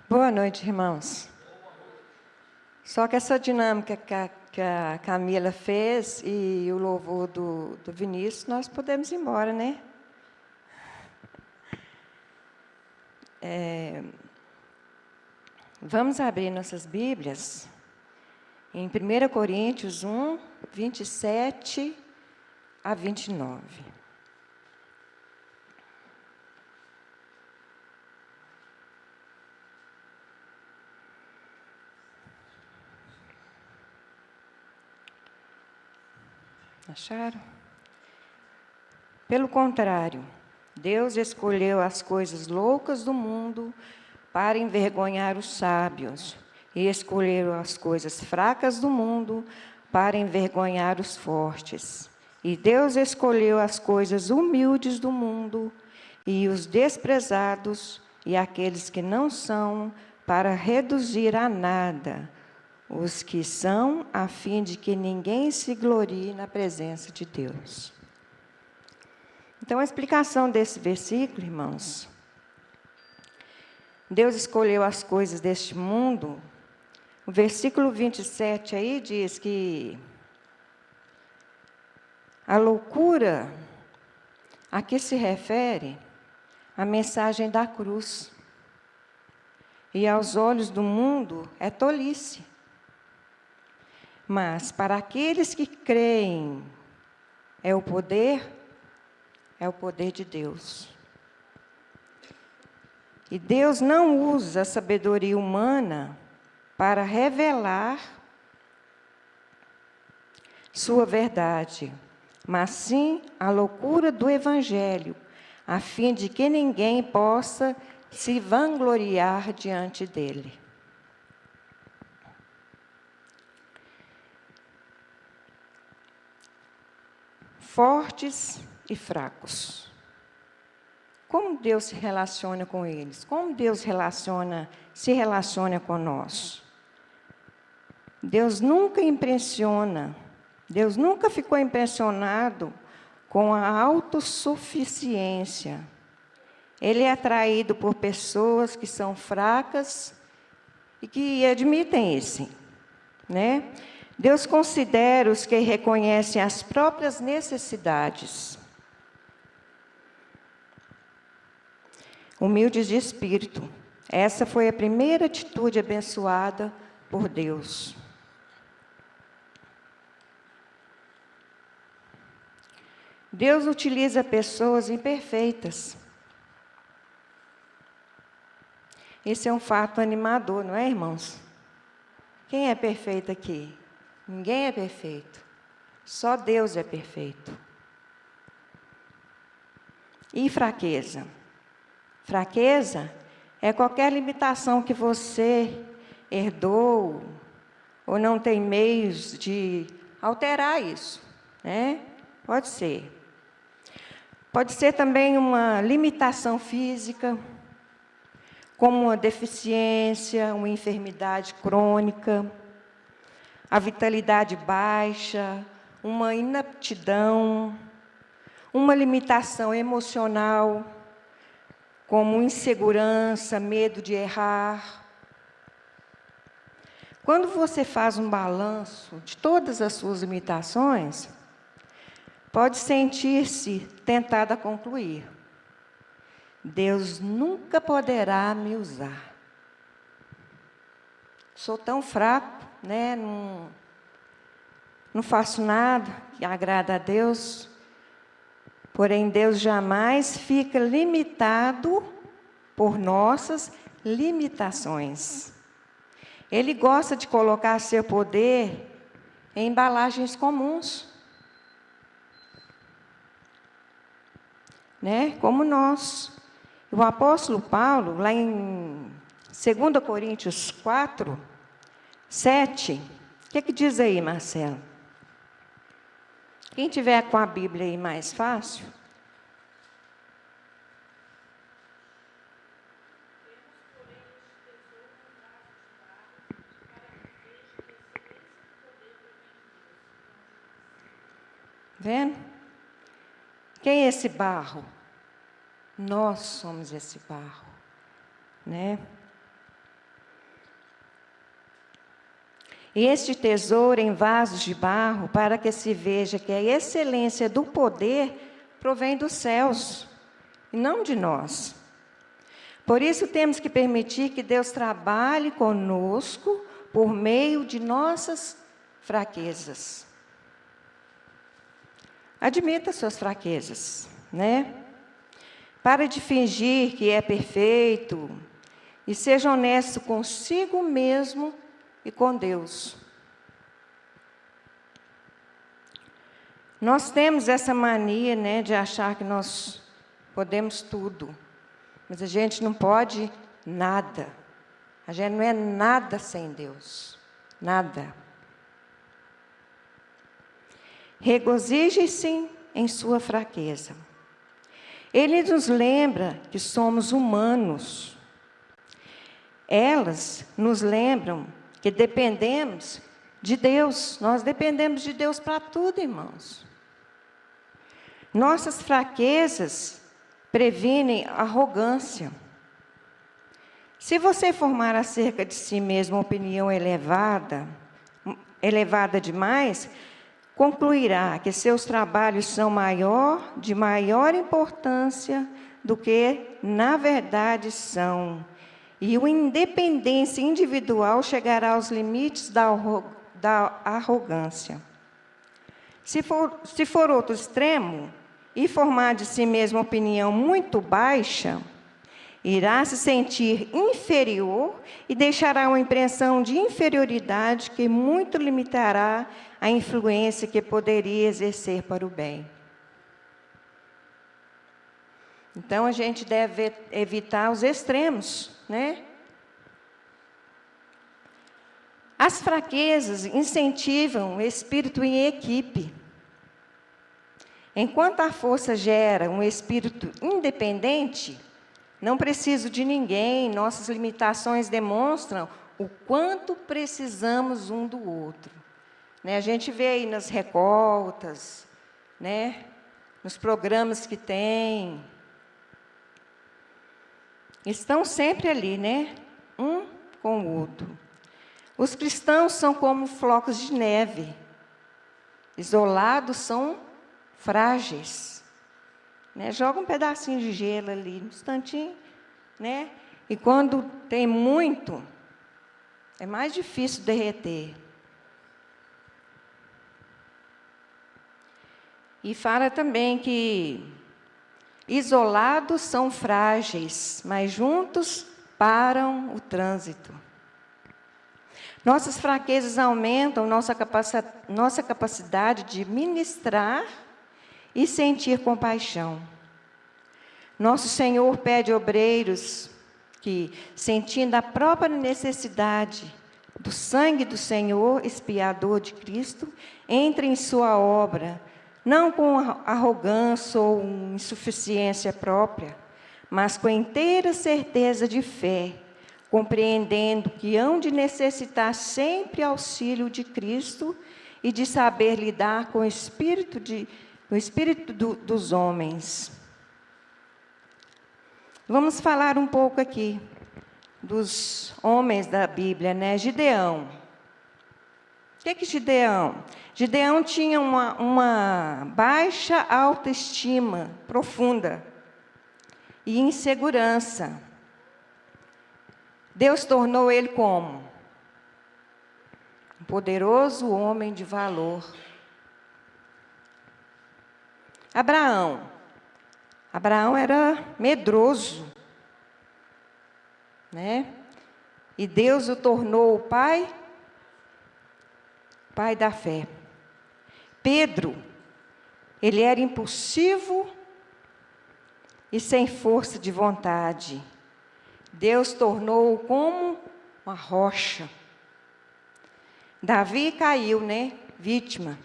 Boa noite, irmãos. Só que essa dinâmica que a Camila fez e o louvor do Vinícius, nós podemos ir embora, né? Vamos abrir nossas Bíblias em 1 Coríntios 1, 27 a 29. Acharam? Pelo contrário, Deus escolheu as coisas loucas do mundo para envergonhar os sábios, e escolheu as coisas fracas do mundo para envergonhar os fortes. E Deus escolheu as coisas humildes do mundo e os desprezados e aqueles que não são, para reduzir a nada os que são, a fim de que ninguém se glorie na presença de Deus. Então, a explicação desse versículo, irmãos, Deus escolheu as coisas deste mundo. O versículo 27 aí diz que a loucura a que se refere a mensagem da cruz. E aos olhos do mundo é tolice. Mas para aqueles que creem, é o poder de Deus. E Deus não usa a sabedoria humana para revelar sua verdade, mas sim a loucura do Evangelho, a fim de que ninguém possa se vangloriar diante dele. Fortes e fracos. Como Deus se relaciona com eles? Como Deus se relaciona com nós? Deus nunca impressiona, Deus nunca ficou impressionado com a autossuficiência. Ele é atraído por pessoas que são fracas e que admitem isso, né? Deus considera os que reconhecem as próprias necessidades. Humildes de espírito. Essa foi a primeira atitude abençoada por Deus. Deus utiliza pessoas imperfeitas. Esse é um fato animador, não é, irmãos? Quem é perfeito aqui? Ninguém é perfeito. Só Deus é perfeito. E fraqueza? Fraqueza é qualquer limitação que você herdou ou não tem meios de alterar isso, né? Pode ser. Pode ser também uma limitação física, como uma deficiência, uma enfermidade crônica, a vitalidade baixa, uma inaptidão, uma limitação emocional, como insegurança, medo de errar. Quando você faz um balanço de todas as suas limitações, pode sentir-se tentado a concluir: Deus nunca poderá me usar. Sou tão fraco, né? Não faço nada que agrada a Deus. Porém, Deus jamais fica limitado por nossas limitações. Ele gosta de colocar seu poder em embalagens comuns, né? Como nós. O apóstolo Paulo, lá em 2 Coríntios 4, 7, o que diz aí, Marcelo? Quem tiver com a Bíblia aí mais fácil. Vendo? Quem é esse barro? Nós somos esse barro, né? E este tesouro em vasos de barro, para que se veja que a excelência do poder provém dos céus, e não de nós. Por isso temos que permitir que Deus trabalhe conosco por meio de nossas fraquezas. Admita suas fraquezas, né? Para de fingir que é perfeito e seja honesto consigo mesmo e com Deus. Nós temos essa mania, né, de achar que nós podemos tudo, mas a gente não pode nada. A gente não é nada sem Deus, nada. Regozije-se em sua fraqueza. Ele nos lembra que somos humanos. Elas nos lembram que dependemos de Deus. Nós dependemos de Deus para tudo, irmãos. Nossas fraquezas previnem arrogância. Se você formar acerca de si mesmo uma opinião elevada demais, concluirá que seus trabalhos são de maior importância do que, na verdade, são. E a independência individual chegará aos limites da arrogância. Se for outro extremo, e formar de si mesmo uma opinião muito baixa, irá se sentir inferior e deixará uma impressão de inferioridade que muito limitará a influência que poderia exercer para o bem. Então, a gente deve evitar os extremos, né? As fraquezas incentivam o espírito em equipe. Enquanto a força gera um espírito independente, não preciso de ninguém, nossas limitações demonstram o quanto precisamos um do outro. Né? A gente vê aí nas recoltas, né? Nos programas que tem. Estão sempre ali, né? Um com o outro. Os cristãos são como flocos de neve. Isolados são frágeis. Né? Joga um pedacinho de gelo ali, um instantinho, né? E quando tem muito, é mais difícil derreter. E fala também que isolados são frágeis, mas juntos param o trânsito. Nossas fraquezas aumentam nossa capacidade de ministrar e sentir compaixão. Nosso Senhor pede obreiros que, sentindo a própria necessidade do sangue do Senhor expiador de Cristo, entrem em sua obra, não com arrogância ou insuficiência própria, mas com inteira certeza de fé, compreendendo que hão de necessitar sempre auxílio de Cristo e de saber lidar com o espírito dos homens. Vamos falar um pouco aqui dos homens da Bíblia, né? Gideão. O que é Gideão? Gideão tinha uma baixa autoestima profunda e insegurança. Deus tornou ele como? Um poderoso homem de valor. Abraão era medroso, né? E Deus o tornou o pai da fé. Pedro, ele era impulsivo e sem força de vontade. Deus tornou-o como uma rocha. Davi caiu, né? Vítima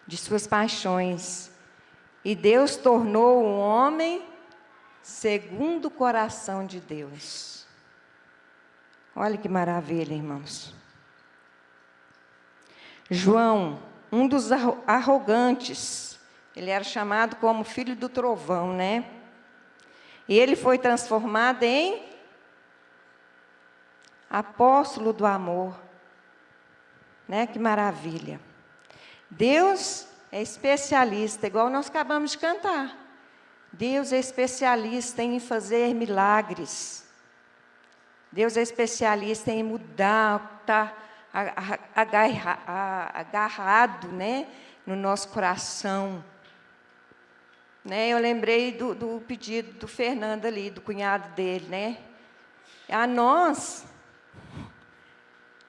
de suas paixões. E Deus tornou um homem segundo o coração de Deus. Olha que maravilha, irmãos. João, um dos arrogantes, ele era chamado como filho do trovão, né? E ele foi transformado em apóstolo do amor. né? Que maravilha. Deus é especialista, igual nós acabamos de cantar. Deus é especialista em fazer milagres. Deus é especialista em mudar, está agarrado, né, no nosso coração. Né, eu lembrei do pedido do Fernando ali, do cunhado dele, né? A nós,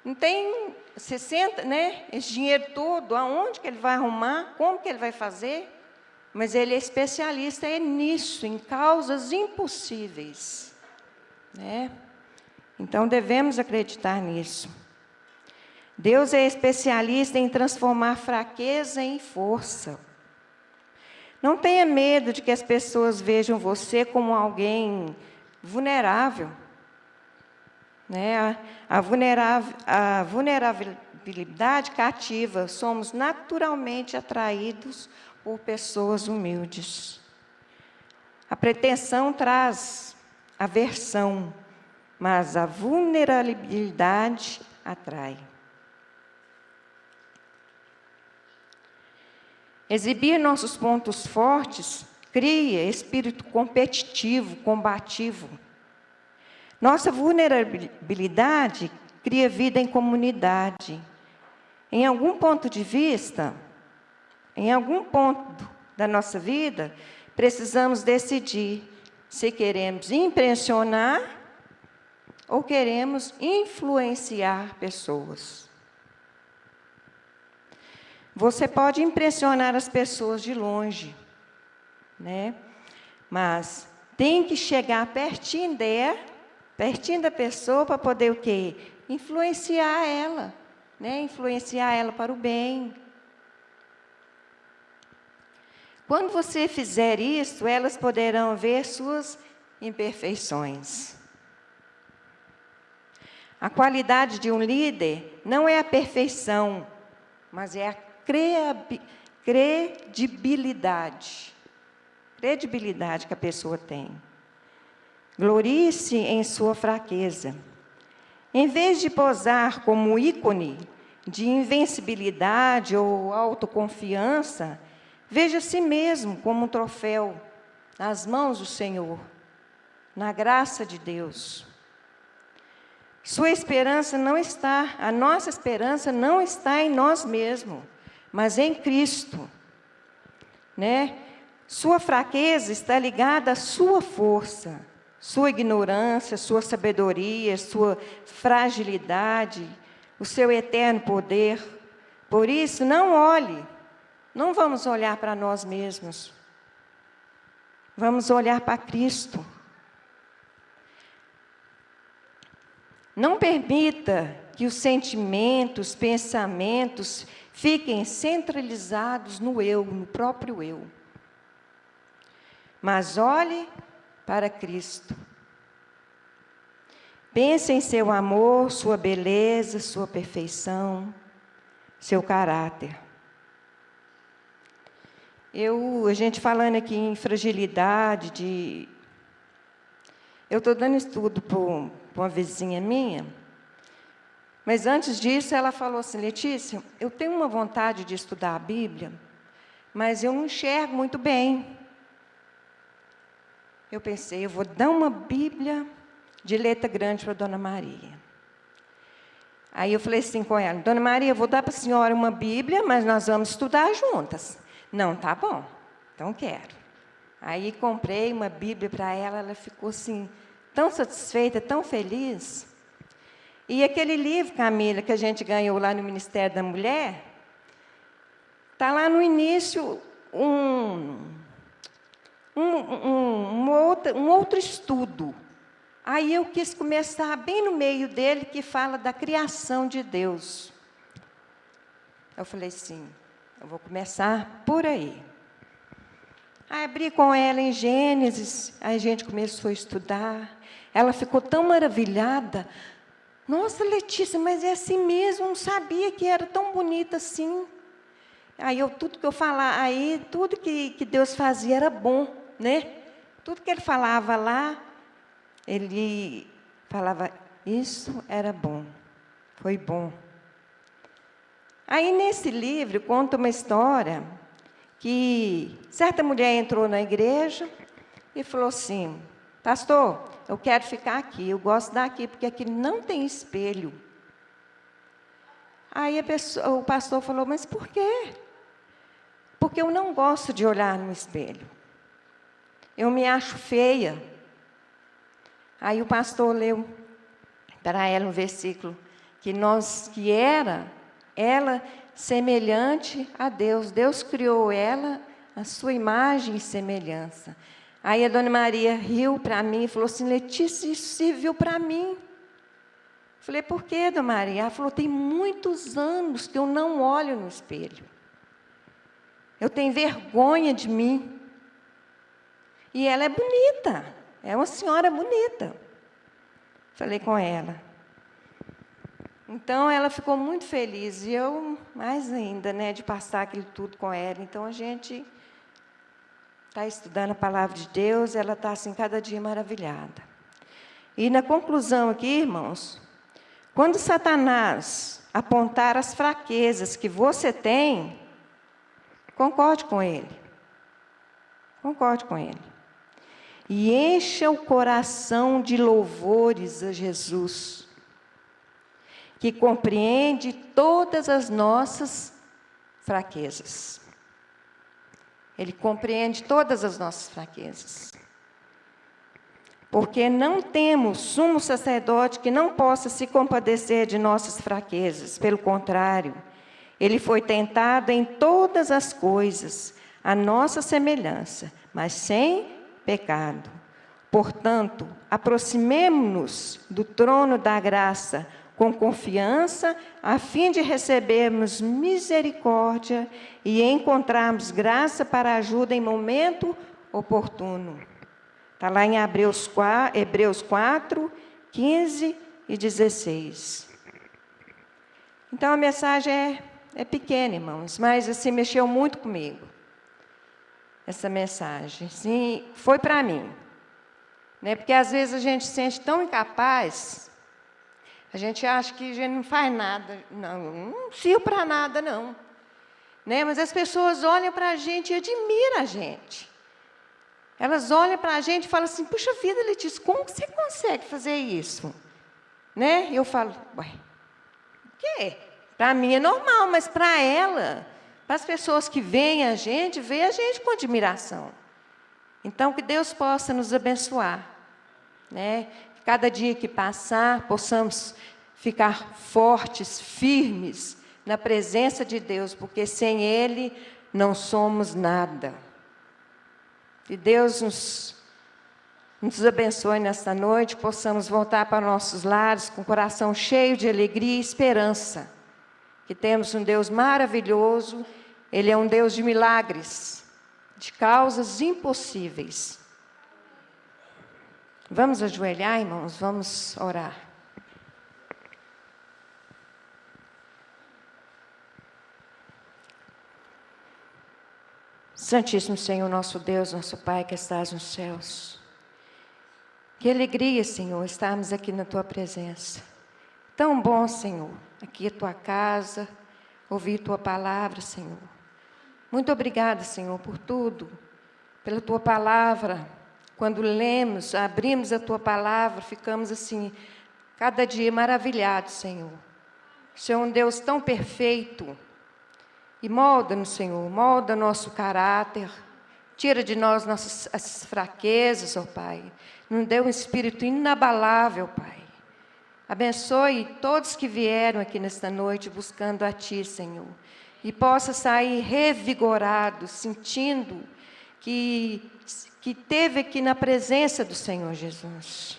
não tem 60, né? Esse dinheiro todo, aonde que ele vai arrumar? Como que ele vai fazer? Mas ele é especialista nisso, em causas impossíveis, né? Então, devemos acreditar nisso. Deus é especialista em transformar fraqueza em força. Não tenha medo de que as pessoas vejam você como alguém vulnerável. Né? A vulnerabilidade cativa. Somos naturalmente atraídos por pessoas humildes. A pretensão traz aversão, mas a vulnerabilidade atrai. Exibir nossos pontos fortes cria espírito competitivo, combativo. Nossa vulnerabilidade cria vida em comunidade. Em algum ponto de vista, em algum ponto da nossa vida, precisamos decidir se queremos impressionar ou queremos influenciar pessoas. Você pode impressionar as pessoas de longe, né? Mas tem que chegar pertinho da pessoa para poder o quê? Influenciar ela, né? Influenciar ela para o bem. Quando você fizer isso, elas poderão ver suas imperfeições. A qualidade de um líder não é a perfeição, mas é a credibilidade que a pessoa tem. Glorie-se em sua fraqueza. Em vez de posar como ícone de invencibilidade ou autoconfiança, veja a si mesmo como um troféu nas mãos do Senhor, na graça de Deus. A nossa esperança não está em nós mesmos, mas em Cristo, né? Sua fraqueza está ligada à sua força, sua ignorância, sua sabedoria, sua fragilidade, o seu eterno poder. Por isso, não vamos olhar para nós mesmos. Vamos olhar para Cristo. Não permita que os sentimentos, pensamentos fiquem centralizados no eu, no próprio eu. Mas olhe para Cristo. Pense em seu amor, sua beleza, sua perfeição, seu caráter. A gente falando aqui em fragilidade, eu estou dando estudo para uma vizinha minha, mas antes disso ela falou assim: Letícia, eu tenho uma vontade de estudar a Bíblia, mas eu não enxergo muito bem. Eu pensei, eu vou dar uma Bíblia de letra grande para a Dona Maria. Aí eu falei assim com ela: Dona Maria, eu vou dar para a senhora uma Bíblia, mas nós vamos estudar juntas. Não, tá bom, então quero. Aí comprei uma Bíblia para ela, ela ficou assim, tão satisfeita, tão feliz. E aquele livro, Camila, que a gente ganhou lá no Ministério da Mulher, está lá no início um outro estudo. Aí eu quis começar bem no meio dele, que fala da criação de Deus. Eu falei assim, eu vou começar por aí. Aí abri com ela em Gênesis, aí a gente começou a estudar. Ela ficou tão maravilhada. Nossa, Letícia, mas é assim mesmo, não sabia que era tão bonita assim. Aí tudo que eu falava, tudo que Deus fazia era bom, né? Tudo que Ele falava lá, Ele falava, isso era bom, foi bom. Aí, nesse livro, conta uma história que certa mulher entrou na igreja e falou assim: pastor, eu quero ficar aqui, eu gosto daqui, porque aqui não tem espelho. Aí o pastor falou: mas por quê? Porque eu não gosto de olhar no espelho. Eu me acho feia. Aí o pastor leu para ela um versículo que era ela semelhante a Deus. Deus criou ela a sua imagem e semelhança. Aí a dona Maria riu para mim e falou assim: Letícia, isso serviu para mim. Falei: por quê, dona Maria? Ela falou: tem muitos anos que eu não olho no espelho. Eu tenho vergonha de mim. E ela é bonita, é uma senhora bonita. Falei com ela. Então, ela ficou muito feliz, e eu mais ainda, né, de passar aquilo tudo com ela. Então, a gente está estudando a palavra de Deus, ela está, assim, cada dia maravilhada. E, na conclusão aqui, irmãos, quando Satanás apontar as fraquezas que você tem, concorde com ele. Concorde com ele. E encha o coração de louvores a Jesus, que compreende todas as nossas fraquezas. Ele compreende todas as nossas fraquezas. Porque não temos sumo sacerdote que não possa se compadecer de nossas fraquezas. Pelo contrário, ele foi tentado em todas as coisas, à nossa semelhança, mas sem pecado. Portanto, aproximemo-nos do trono da graça com confiança, a fim de recebermos misericórdia e encontrarmos graça para ajuda em momento oportuno. Está lá em Hebreus 4, 15 e 16. Então, a mensagem é pequena, irmãos, mas assim, mexeu muito comigo. Essa mensagem, sim, foi para mim. Né? Porque às vezes a gente se sente tão incapaz, a gente acha que a gente não faz nada, não sirvo para nada, não. Né? Mas as pessoas olham para a gente e admiram a gente. Elas olham para a gente e falam assim: puxa vida, Letícia, como você consegue fazer isso? Né? E eu falo: ué, o quê? Para mim é normal, mas para ela, para as pessoas que veem a gente, veem a gente com admiração. Então, que Deus possa nos abençoar. Né? Cada dia que passar, possamos ficar fortes, firmes na presença de Deus, porque sem Ele não somos nada. Que Deus nos abençoe nesta noite, possamos voltar para nossos lares com o coração cheio de alegria e esperança. Que temos um Deus maravilhoso, Ele é um Deus de milagres, de causas impossíveis. Vamos ajoelhar, irmãos, vamos orar. Santíssimo Senhor, nosso Deus, nosso Pai que estás nos céus. Que alegria, Senhor, estarmos aqui na Tua presença. Tão bom, Senhor, aqui a Tua casa, ouvir Tua palavra, Senhor. Muito obrigada, Senhor, por tudo, pela Tua palavra. Quando lemos, abrimos a Tua palavra, ficamos assim, cada dia maravilhados, Senhor. O Senhor é um Deus tão perfeito. E molda-nos, Senhor, molda nosso caráter, tira de nós as fraquezas, ó Pai. Nos dê um espírito inabalável, Pai. Abençoe todos que vieram aqui nesta noite buscando a Ti, Senhor. E possa sair revigorado, sentindo que esteve aqui na presença do Senhor Jesus.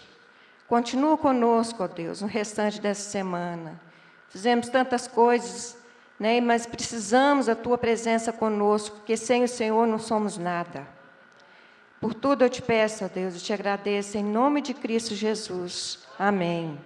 Continua conosco, ó Deus, no restante dessa semana. Fizemos tantas coisas, né, mas precisamos da Tua presença conosco, porque sem o Senhor não somos nada. Por tudo eu te peço, ó Deus, e te agradeço em nome de Cristo Jesus. Amém.